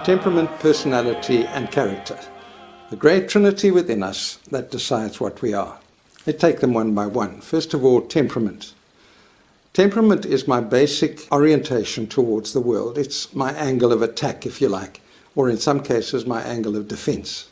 temperament, personality, and character. The great trinity within us that decides what we are. Let's take them one by one. First of all, temperament. Temperament is my basic orientation towards the world. It's my angle of attack, if you like, or in some cases, my angle of defense.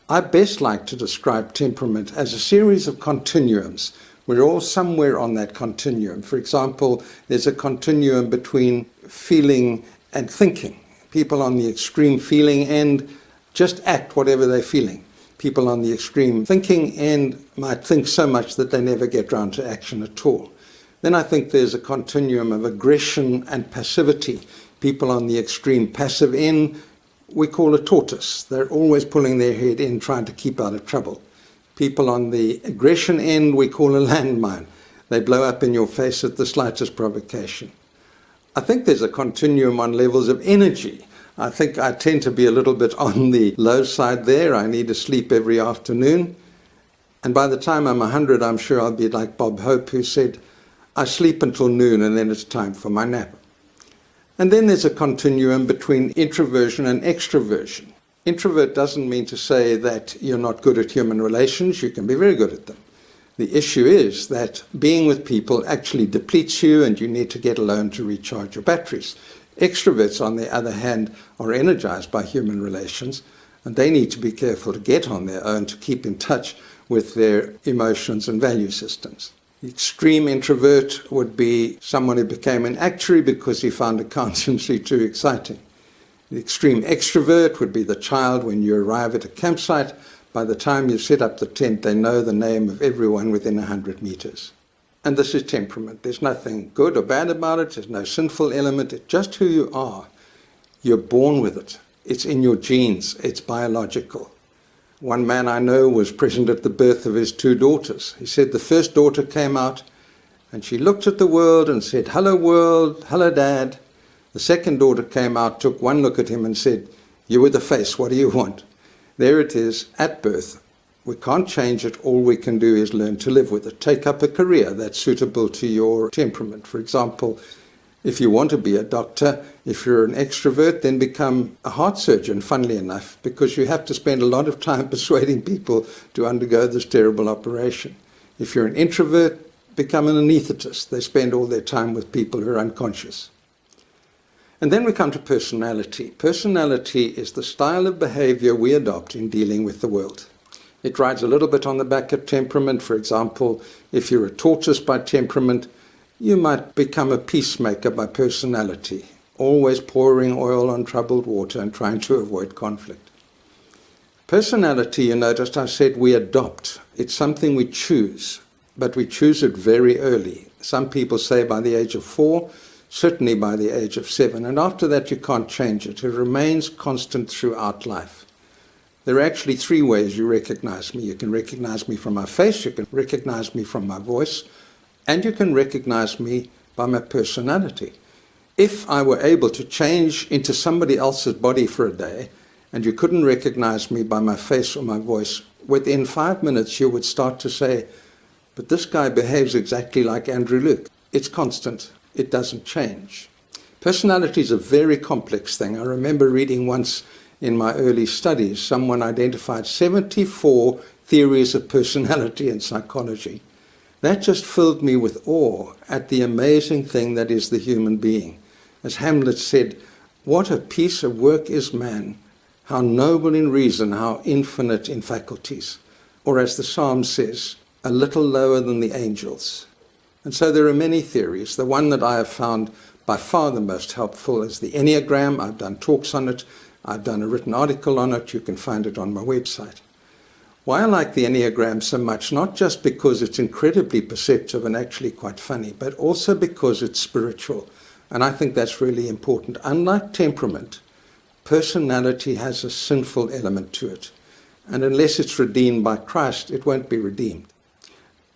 I best like to describe temperament as a series of continuums. We're all somewhere on that continuum. For example, there's a continuum between feeling and thinking. People on the extreme feeling end just act whatever they're feeling. People on the extreme thinking end might think so much that they never get round to action at all. Then I think there's a continuum of aggression and passivity. People on the extreme passive end, we call a tortoise. They're always pulling their head in, trying to keep out of trouble. People on the aggression end, we call a landmine. They blow up in your face at the slightest provocation. I think there's a continuum on levels of energy. I think I tend to be a little bit on the low side there. I need to sleep every afternoon. And by the time I'm 100, I'm sure I'll be like Bob Hope, who said, I sleep until noon and then it's time for my nap. And then there's a continuum between introversion and extroversion. Introvert doesn't mean to say that you're not good at human relations. You can be very good at them. The issue is that being with people actually depletes you and you need to get alone to recharge your batteries. Extroverts, on the other hand, are energized by human relations and they need to be careful to get on their own to keep in touch with their emotions and value systems. The extreme introvert would be someone who became an actuary because he found accountancy too exciting. The extreme extrovert would be the child when you arrive at a campsite. By the time you set up the tent, they know the name of everyone within 100 meters. And this is temperament. There's nothing good or bad about it. There's no sinful element. It's just who you are. You're born with it. It's in your genes. It's biological. One man I know was present at the birth of his 2 daughters. He said the first daughter came out and she looked at the world and said, "Hello world, hello dad." The second daughter came out, took one look at him and said, "You with the face, what do you want?" There it is at birth. We can't change it. All we can do is learn to live with it. Take up a career that's suitable to your temperament. For example, if you want to be a doctor, if you're an extrovert, then become a heart surgeon, funnily enough, because you have to spend a lot of time persuading people to undergo this terrible operation. If you're an introvert, become an anaesthetist. They spend all their time with people who are unconscious. And then we come to personality. Personality is the style of behavior we adopt in dealing with the world. It rides a little bit on the back of temperament. For example, if you're a tortoise by temperament, you might become a peacemaker by personality, always pouring oil on troubled water and trying to avoid conflict. Personality, you noticed I said we adopt. It's something we choose, but we choose it very early. Some people say by the age of 4, certainly by the age of 7, and after that you can't change it. It remains constant throughout life. There are actually 3 ways you recognize me. You can recognize me from my face, you can recognize me from my voice, and you can recognize me by my personality. If I were able to change into somebody else's body for a day, and you couldn't recognize me by my face or my voice, within 5 minutes you would start to say, but this guy behaves exactly like Andrew Luke. It's constant. It doesn't change. Personality is a very complex thing. I remember reading once in my early studies, someone identified 74 theories of personality in psychology. That just filled me with awe at the amazing thing that is the human being. As Hamlet said, "What a piece of work is man, how noble in reason, how infinite in faculties." Or as the Psalm says, "a little lower than the angels." And so there are many theories. The one that I have found by far the most helpful is the Enneagram. I've done talks on it. I've done a written article on it. You can find it on my website. Why I like the Enneagram so much, not just because it's incredibly perceptive and actually quite funny, but also because it's spiritual. And I think that's really important. Unlike temperament, personality has a sinful element to it. And unless it's redeemed by Christ, it won't be redeemed.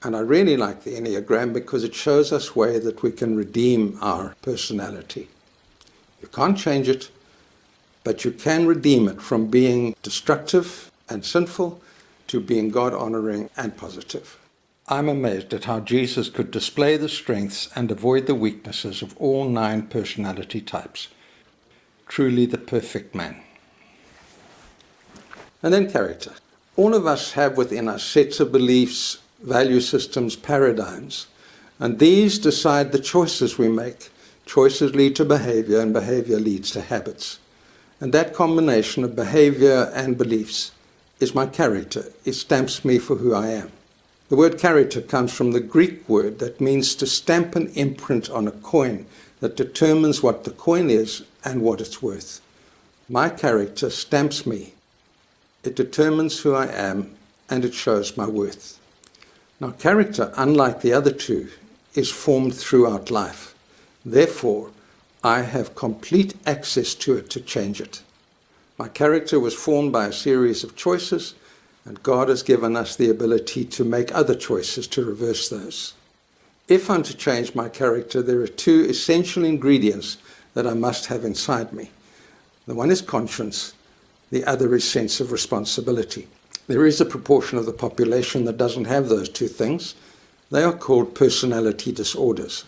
And I really like the Enneagram because it shows us a way that we can redeem our personality. You can't change it, but you can redeem it from being destructive and sinful to being God-honoring and positive. I'm amazed at how Jesus could display the strengths and avoid the weaknesses of all 9 personality types. Truly the perfect man. And then character. All of us have within us sets of beliefs, value systems, paradigms, and these decide the choices we make. Choices lead to behavior, and behavior leads to habits. And that combination of behavior and beliefs is my character. It stamps me for who I am. The word character comes from the Greek word that means to stamp an imprint on a coin that determines what the coin is and what it's worth. My character stamps me. It determines who I am, and it shows my worth. Now, character, unlike the other two, is formed throughout life. Therefore, I have complete access to it to change it. My character was formed by a series of choices, and God has given us the ability to make other choices to reverse those. If I'm to change my character, there are two essential ingredients that I must have inside me. The one is conscience, the other is sense of responsibility. There is a proportion of the population that doesn't have those two things. They are called personality disorders.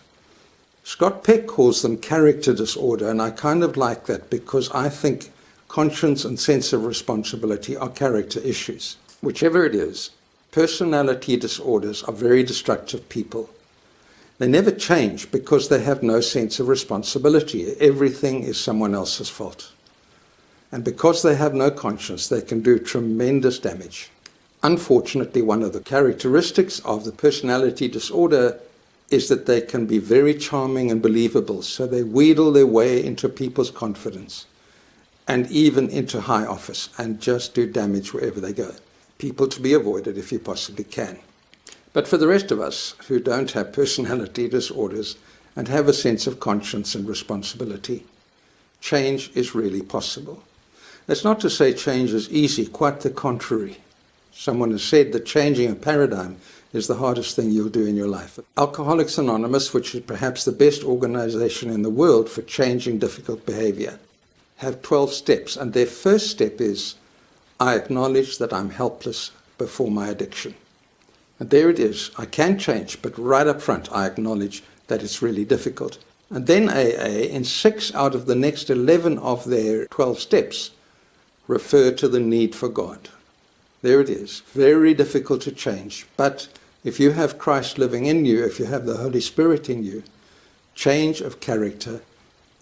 Scott Peck calls them character disorder, and I kind of like that because I think conscience and sense of responsibility are character issues. Whichever it is, personality disorders are very destructive people. They never change because they have no sense of responsibility. Everything is someone else's fault. And because they have no conscience, they can do tremendous damage. Unfortunately, one of the characteristics of the personality disorder is that they can be very charming and believable, so they wheedle their way into people's confidence and even into high office and just do damage wherever they go. People to be avoided if you possibly can. But for the rest of us who don't have personality disorders and have a sense of conscience and responsibility, change is really possible. That's not to say change is easy, quite the contrary. Someone has said that changing a paradigm is the hardest thing you'll do in your life. Alcoholics Anonymous, which is perhaps the best organization in the world for changing difficult behavior, have 12 steps, and their first step is, I acknowledge that I'm helpless before my addiction. And there it is. I can change, but right up front, I acknowledge that it's really difficult. And then AA, in 6 out of the next 11 of their 12 steps, refer to the need for God. There it is. Very difficult to change. But if you have Christ living in you, if you have the Holy Spirit in you, change of character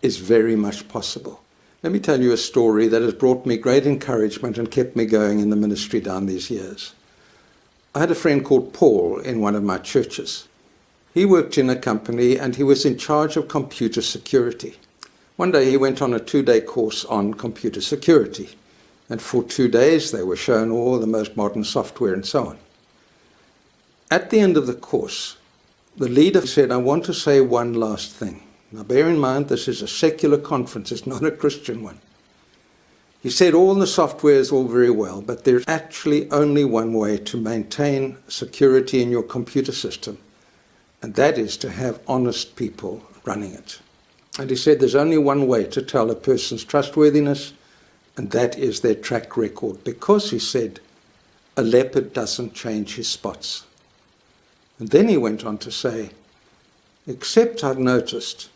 is very much possible. Let me tell you a story that has brought me great encouragement and kept me going in the ministry down these years. I had a friend called Paul in one of my churches. He worked in a company and he was in charge of computer security. One day he went on a 2-day course on computer security. And for 2 days they were shown all the most modern software and so on. At the end of the course, the leader said, I want to say one last thing. Now bear in mind, this is a secular conference, it's not a Christian one. He said all the software is all very well, but there's actually only one way to maintain security in your computer system, and that is to have honest people running it. And he said there's only one way to tell a person's trustworthiness, and that is their track record. Because, he said, a leopard doesn't change his spots. And then he went on to say, except I've noticed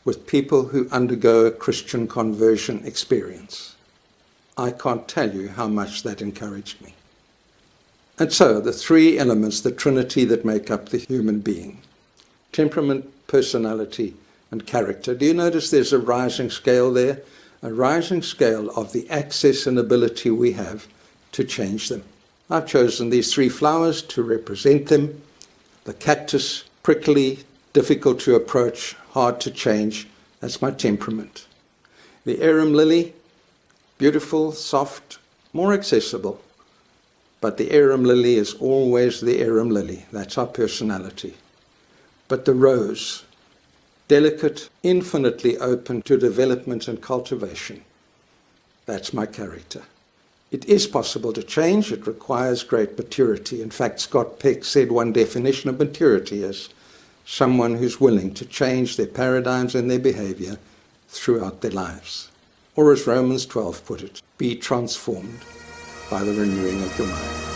with people who undergo a Christian conversion experience, I can't tell you how much that encouraged me. And so, the 3 elements, the trinity that make up the human being: temperament, personality, and character. Do you notice there's a rising scale there? A rising scale of the access and ability we have to change them. I've chosen these 3 flowers to represent them. The cactus, prickly, difficult to approach, hard to change. That's my temperament. The arum lily, beautiful, soft, more accessible. But the arum lily is always the arum lily. That's our personality. But the rose, delicate, infinitely open to development and cultivation. That's my character. It is possible to change. It requires great maturity. In fact, Scott Peck said one definition of maturity is someone who's willing to change their paradigms and their behavior throughout their lives. Or as Romans 12 put it, be transformed by the renewing of your mind.